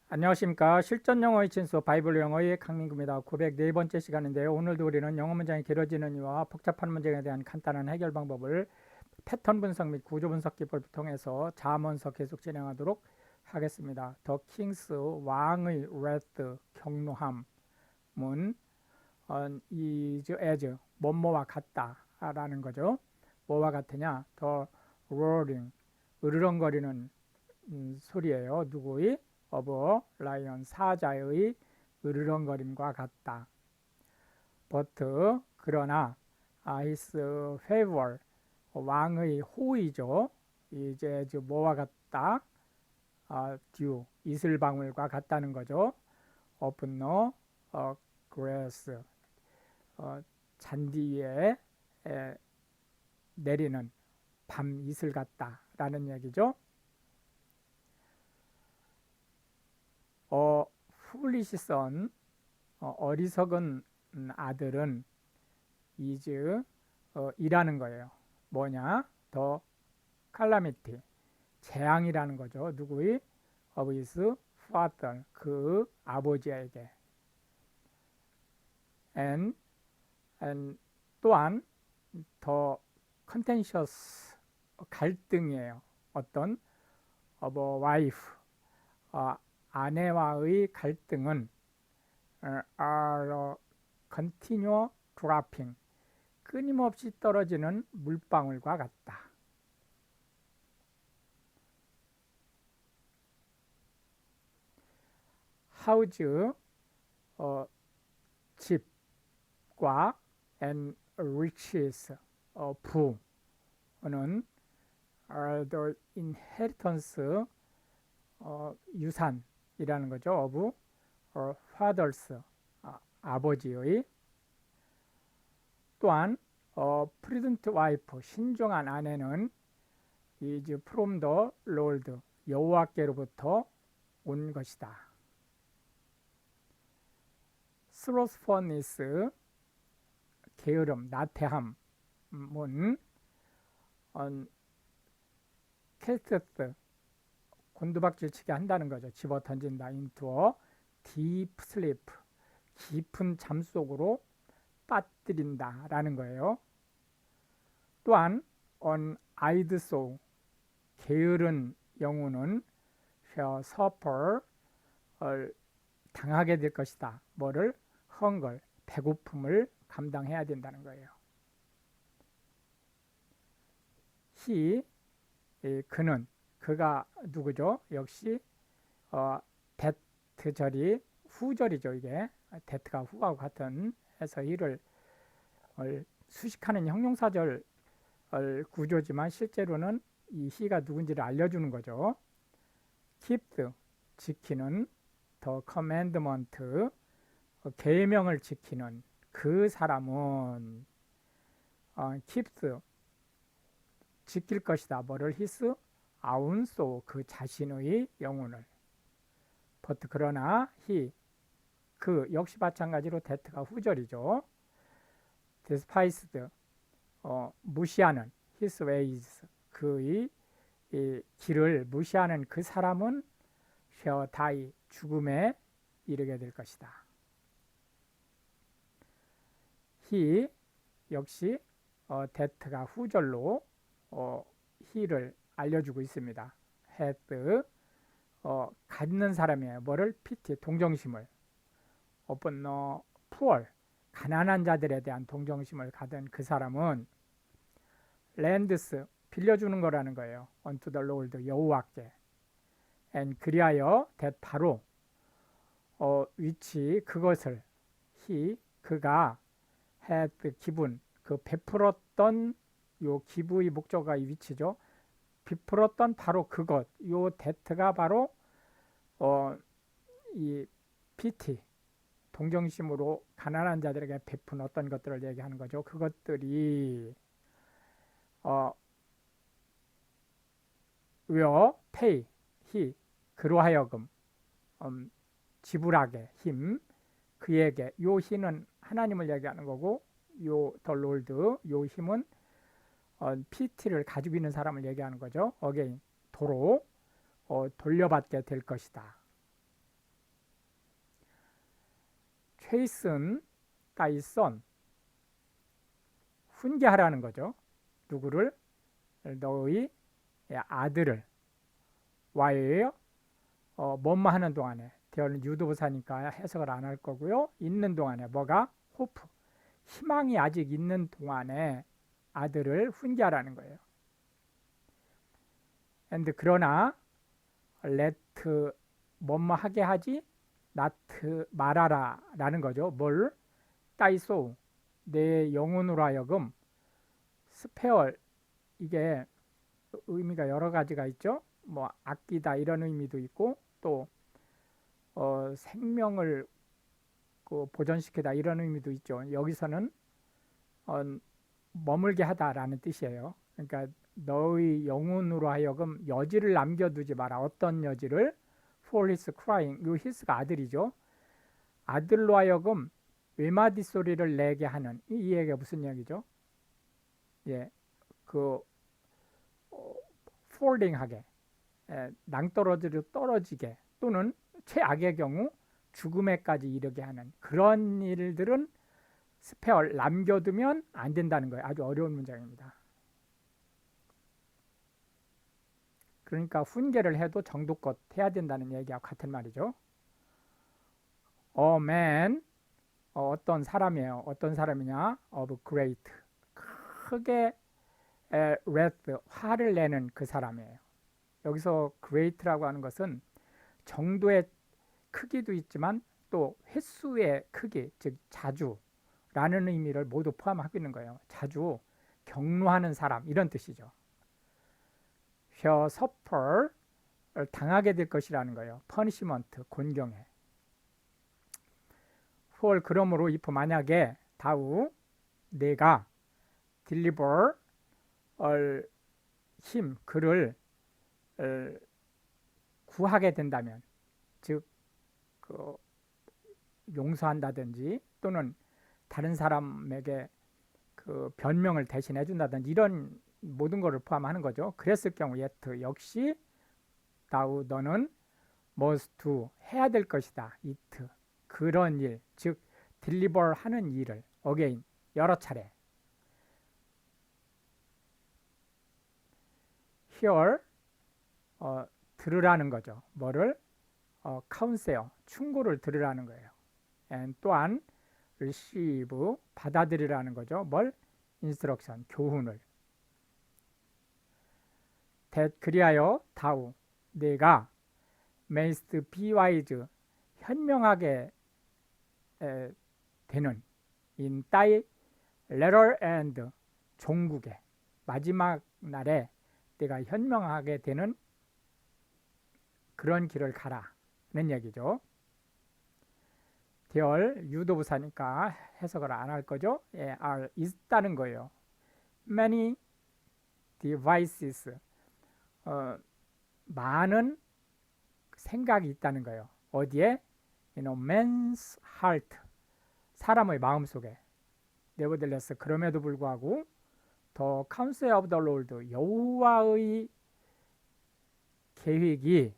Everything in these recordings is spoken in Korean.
안녕하십니까. 실전 영어의 진수 바이블 영어의 강민구입니다. 904번째 시간인데요. 오늘도 우리는 영어 문장이 길어지는 이유와 복잡한 문장에 대한 간단한 해결 방법을 패턴 분석 및 구조 분석 기법을 통해서 자문서 계속 진행하도록 하겠습니다. 더 킹스 왕의 wrath 경노함은 is as 뭐뭐와 같다라는 거죠. 뭐와 같으냐? 더 roaring 으르렁거리는 소리예요. 누구의? of lion 사자의 으르렁거림과 같다. but 그러나 his favor 왕의 호의죠. 이제 뭐와 같다? dew 이슬방울과 같다는 거죠. of no grass 잔디 위에 내리는 밤 이슬 같다라는 얘기죠. foolish son 어리석은 아들은 is 이라는 거예요. 뭐냐? 더 calamity 재앙이라는 거죠. 누구의? of his father 그 아버지에게. and 또한 더 contentious 갈등이에요. 어떤? of a wife 아내와의 갈등은 are continue dropping 끊임없이 떨어지는 물방울과 같다. house 집과 and riches 부는 are the inheritance 유산이라는 거죠. of fathers 아버지의. 또한 prudent wife 신중한 아내는 is from the Lord 여호와께로부터 온 것이다. slothfulness 게으름 나태함은 cast 곤두박질치게 한다는 거죠. 집어 던진다. into a deep sleep 깊은 잠 속으로 빠뜨린다 라는 거예요. 또한 an eyed soul 게으른 영혼은 shall suffer 당하게 될 것이다. 뭐를? hunger 배고픔을 감당해야 된다는 거예요. he 그는 그가 누구죠? 역시 that절이 후절이죠. 이게 that가 후하고 같은 해서 이를 수식하는 형용사절 구조지만 실제로는 이 he가 누군지를 알려주는 거죠. keep 지키는 the commandment 계명을 지키는 그 사람은 keeps 지킬 것이다. 뭐를? his own soul 그 자신의 영혼을. but 그러나 he 그 역시 마찬가지로 that가 후절이죠. despised 무시하는 his ways 그의 길을 무시하는 그 사람은 shall die 죽음에 이르게 될 것이다. he 역시 that가 후절로 he를 알려주고 있습니다. had 갖는 사람이에요. 뭐를? pity 동정심을. upon the poor 가난한 자들에 대한 동정심을 가진 그 사람은 lends 빌려주는 거라는 거예요. unto the Lord 여호와께. and 그리하여 that 바로 위치 그것을 he 그가 had given 그 베풀었던 요 기부의 목적어가 이 위치죠. 베풀었던 바로 그것 요 that가 바로 이 pity 동정심으로 가난한 자들에게 베푼 어떤 것들을 얘기하는 거죠. 그것들이 will pay he 그로 하여금 지불하게 힘 그에게 요 힘은 하나님을 얘기하는 거고 요 더 롤드 요 힘은 PT를 가지고 있는 사람을 얘기하는 거죠. 어게인 도로 돌려받게 될 것이다. chasten thy son, 훈계하라는 거죠. 누구를? 너의 아들을. while 뭐뭐 하는 동안에. 대어는 유도부사니까 해석을 안 할 거고요. 있는 동안에 뭐가? hope, 희망이 아직 있는 동안에 아들을 훈계하라는 거예요. and 그러나 let 뭐뭐 하게 하지 not 말하라 라는 거죠. 뭘? thy soul, 내 영혼으로 하여금 spare, 이게 의미가 여러 가지가 있죠. 뭐 아끼다 이런 의미도 있고 또 생명을 보존시키다 이런 의미도 있죠. 여기서는 머물게 하다라는 뜻이에요. 그러니까 너의 영혼으로 하여금 여지를 남겨두지 마라. 어떤 여지를? for his crying. 이 his가 아들이죠. 아들로 하여금 외마디 소리를 내게 하는, 이 얘기가 무슨 이야기죠? 예, falling 하게, 낭떠러지로 떨어지게, 또는 최악의 경우 죽음에까지 이르게 하는 그런 일들은 스페어, 남겨두면 안 된다는 거예요. 아주 어려운 문장입니다. 그러니까 훈계를 해도 정도껏 해야 된다는 얘기하고 같은 말이죠. A man, 어떤 사람이에요. 어떤 사람이냐? of great, 크게 wrath, 화를 내는 그 사람이에요. 여기서 great라고 하는 것은 정도의 크기도 있지만 또 횟수의 크기, 즉 자주라는 의미를 모두 포함하고 있는 거예요. 자주 경노하는 사람, 이런 뜻이죠. shall suffer, 당하게 될 것이라는 거예요. punishment, 곤경에. for, 그러므로 if, 만약에 다우 내가 deliver him, 그를 구하게 된다면, 즉 용서한다든지 또는 다른 사람에게 변명을 대신해 준다든지 이런 모든 것을 포함하는 거죠. 그랬을 경우 yet, 역시 thou, 너는 must do, 해야 될 것이다. it, 그런 일, 즉 deliver 하는 일을 again, 여러 차례. hear, 들으라는 거죠. 뭐를? counsel, 충고를 들으라는 거예요. and 또한 receive, 받아들이라는 거죠. 뭘? instruction, 교훈을. that, 그리하여 thou, 내가 mayst be wise, 현명하게 되는 in thy latter end, 종국에 마지막 날에 내가 현명하게 되는 그런 길을 가라는 얘기죠. 대얼 유도부사니까 해석을 안 할 거죠. are 있다는 거예요. many devices, 많은 생각이 있다는 거예요. 어디에? In a man's heart, 사람의 마음속에. nevertheless, 그럼에도 불구하고 the counsel of the Lord, 여호와의 계획이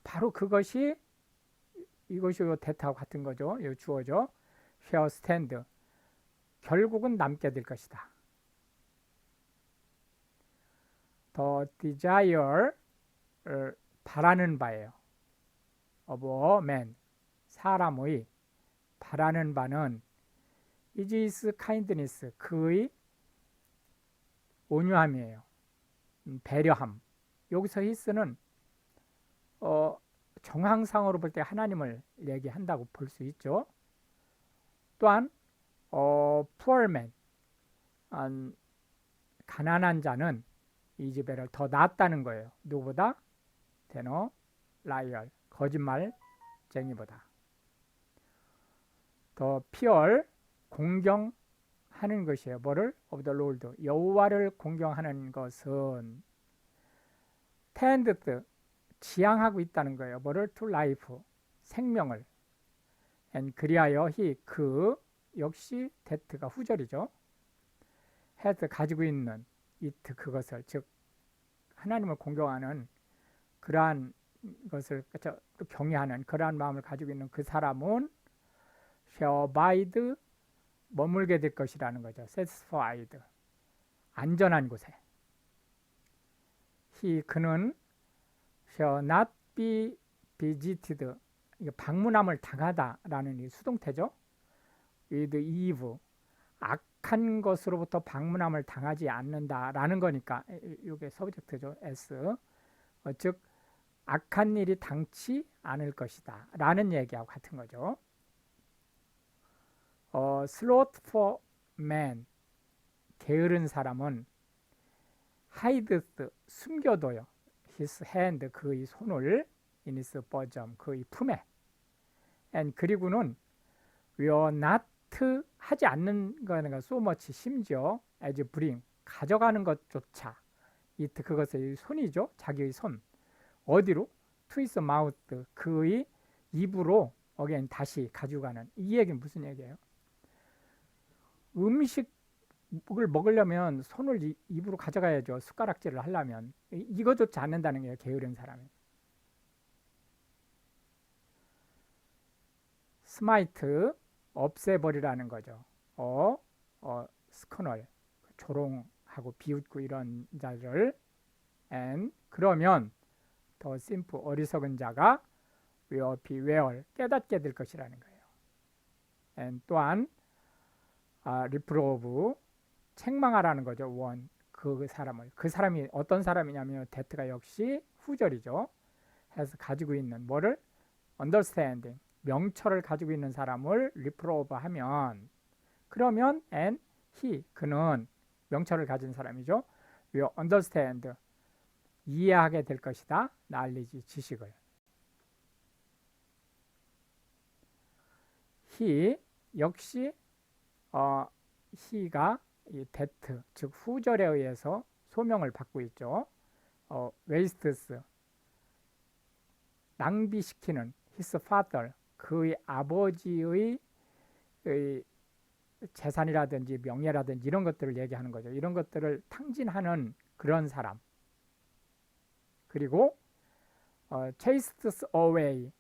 바로 그것이, 이것이 that하고 같은 거죠. 이 주어죠. shall stand, 결국은 남게 될 것이다. the desire, 바라는 바예요. of a man, 사람의 바라는 바는 is his kindness, 그의 온유함이에요. 배려함. 여기서 his는 정황상으로 볼 때 하나님을 얘기한다고 볼 수 있죠. 또한 poor man, 가난한 자는 이즈벨을 더 낫다는 거예요. 누구보다? than a liar, 거짓말쟁이보다. 더 pure, 공경하는 것이에요. 뭐를? of the Lord, 여호와를 공경하는 것은 tend, 지향하고 있다는 거예요. 뭐를? to life, 생명을. and 그리하여 he, 그, 역시 that가 후절이죠. had, 가지고 있는, it, 그것을, 즉 하나님을 공경하는 그러한 것을 경외하는 그러한 마음을 가지고 있는 그 사람은 shall abide 머물게 될 것이라는 거죠. satisfied 안전한 곳에. 그는 shall not be visited 이거 방문함을 당하다라는 이 수동태죠. with evil 악한 것으로부터 방문함을 당하지 않는다라는 거니까 이게 서브젝트죠. s 즉 악한 일이 당치 않을 것이다 라는 얘기하고 같은 거죠. slothful man 게으른 사람은 hides 숨겨둬요. his hand 그의 손을 in his bosom 그의 품에 and 그리고는 will not 하지 않는 거는 so much 심지어 as bring 가져가는 것조차 it 그것의 손이죠. 자기의 손 어디로? to his mouth 그의 입으로 again 다시 가져가는 이 얘기는 무슨 얘기예요? 음식을 먹으려면 손을 입으로 가져가야죠. 숟가락질을 하려면 이거조차 않는다는 거예요. 게으른 사람이. 스마이트 없애버리라는 거죠. 스커널 조롱하고 비웃고 이런 자를 and 그러면 더 심플 어리석은 자가 will be well 깨닫게 될 것이라는 거예요. and 또한 reprove 책망하라는 거죠. 원 그 사람을 그 사람이 어떤 사람이냐면 that가 역시 후절이죠. 해서 가지고 있는 뭐를 understanding 명철을 가지고 있는 사람을 reprove 하면 그러면 and he 그는 명철을 가진 사람이죠. will understand 이해하게 될 것이다. knowledge 지식을. he 역시 he가 이 that 즉 후절에 의해서 소명을 받고 있죠. wastes 낭비시키는 his father 그의 아버지의 재산이라든지 명예라든지 이런 것들을 얘기하는 거죠. 이런 것들을 탕진하는 그런 사람. 그리고 chases away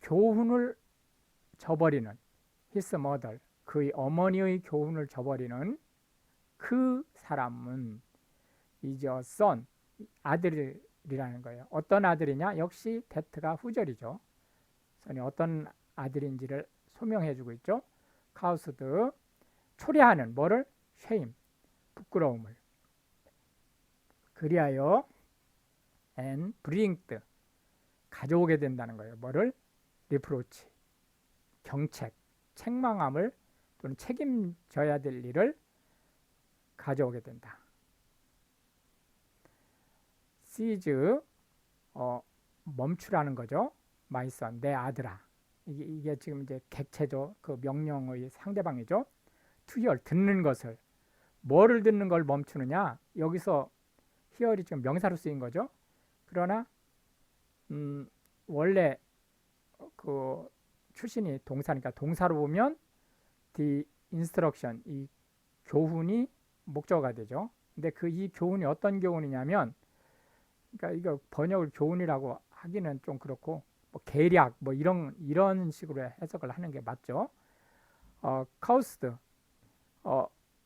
교훈을 저버리는 his mother 그의 어머니의 교훈을 저버리는 그 사람은 is a son 아들이라는 거예요. 어떤 아들이냐? 역시 that가 후절이죠. 선이 어떤 아들인지를 소명해주고 있죠. caused 초래하는 뭐를? shame 부끄러움을 그리하여 and bringed 가져오게 된다는 거예요. 뭐를? reproach 경책 책망함을 또는 책임져야 될 일을 가져오게 된다. cease 멈추라는 거죠. my son 내 아들아. 이게 지금 이제 객체죠. 그 명령의 상대방이죠. to hear 듣는 것을 뭐를 듣는 걸 멈추느냐? 여기서 hear이 지금 명사로 쓰인 거죠. 그러나 원래 그 출신이 동사니까 동사로 보면 the instruction 이 교훈이 목적어가 되죠. 근데 이 교훈이 어떤 교훈이냐면 그러니까 이거 번역을 교훈이라고 하기는 좀 그렇고 뭐 계략 뭐 이런 식으로 해석을 하는 게 맞죠. caused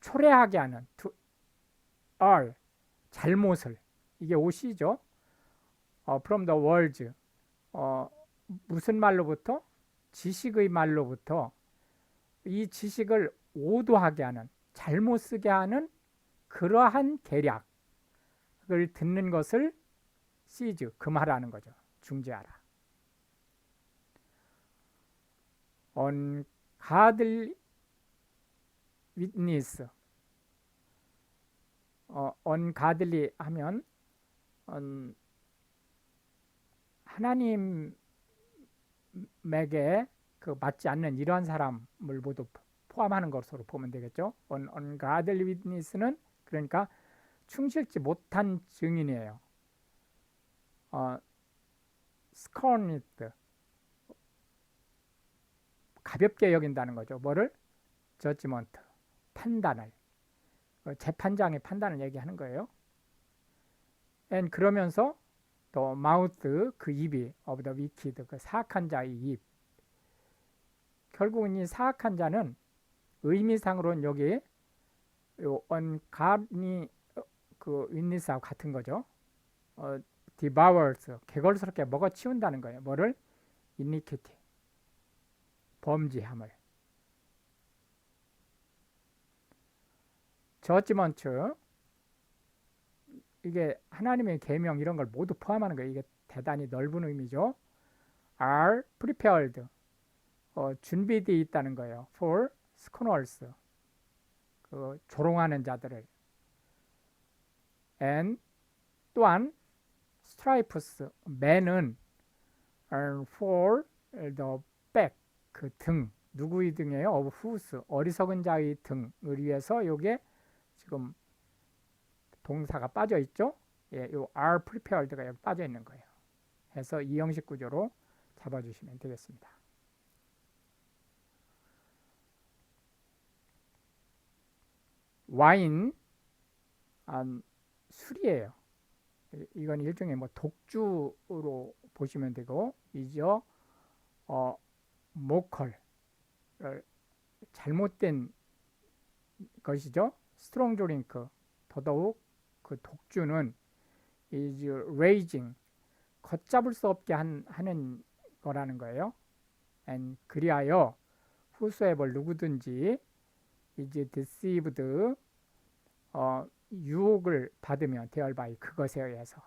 초래하게 하는 to err 잘못을 이게 오시죠. from the words 무슨 말로부터? 지식의 말로부터 이 지식을 오도하게 하는 잘못 쓰게 하는 그러한 계략을 듣는 것을 시즈 금하라는 거죠. 중지하라. ungodly witness ungodly 하면 하나님에게 그 맞지 않는 이러한 사람을 모두 포함하는 것으로 보면 되겠죠. ungodly witness는 그러니까 충실지 못한 증인이에요. scorned 가볍게 여긴다는 거죠. 뭐를? judgment 판단을 재판장의 판단을 얘기하는 거예요. and 그러면서 또 mouth 그 입이 of the wicked 그 사악한 자의 입. 결국은 이 사악한 자는 의미상으로는 여기 요 ungodly 그 witness하고 같은 거죠. devours 개걸스럽게 먹어치운다는 거예요. 뭐를? iniquity 범죄함을. judgment 이게 하나님의 계명 이런 걸 모두 포함하는 거예요. 이게 대단히 넓은 의미죠. are prepared 준비되어 있다는 거예요. for scorners 그 조롱하는 자들을. and 또한 stripes 매는 for the back 그 등 누구의 등이에요? of whose 어리석은 자의 등을 위해서 요게 지금 동사가 빠져 있죠? 예, 요 are prepared가 여기 빠져 있는 거예요. 해서 이 형식 구조로 잡아주시면 되겠습니다. 와인 술이에요. 이건 일종의 뭐 독주로 보시면 되고 이죠. 모컬 잘못된 것이죠. 스트롱 드링크 더더욱 그 독주는 is raging 걷잡을 수 없게 하는 거라는 거예요. and 그리하여 whosoever 누구든지 is deceived 유혹을 받으면 thereby 그것에 의해서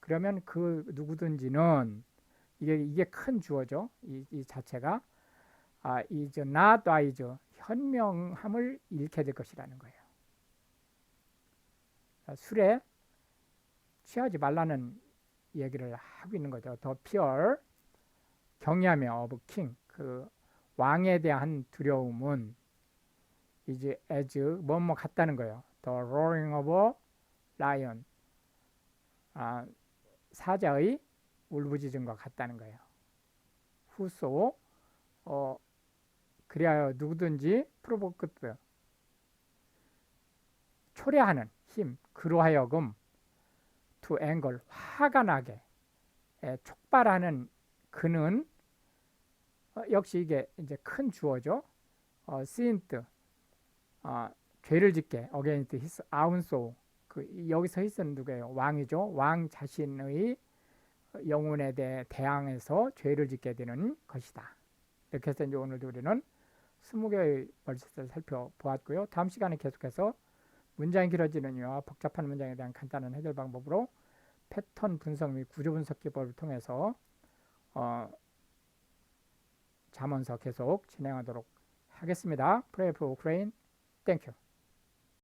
그러면 그 누구든지는 이게 큰 주어죠. 이 자체가 is not wise 현명함을 잃게 될 것이라는 거예요. 술에 취하지 말라는 얘기를 하고 있는 거죠. 더 pure 경외하며 of king 그 왕에 대한 두려움은 is as 뭐뭐 같다는 거예요. The roaring of a lion 사자의 울부짖음과 같다는 거예요. whoso 그리하여 누구든지 provoked 초래하는 힘 그로 하여금 to anger 화가 나게 촉발하는 그는 역시 이게 이제 큰 주어죠. sinned 죄를 짓게 against his own soul 그 여기서 his는 누구예요? 왕이죠. 왕 자신의 영혼에 대항해서 죄를 짓게 되는 것이다. 이렇게 해서 이제 오늘도 우리는 20개의 벌칙을 살펴보았고요. 다음 시간에 계속해서 문장이 길어지는 이유와 복잡한 문장에 대한 간단한 해결 방법으로 패턴 분석 및 구조 분석 기법을 통해서 잠언서 계속 진행하도록 하겠습니다. Pray for Ukraine. Thank you.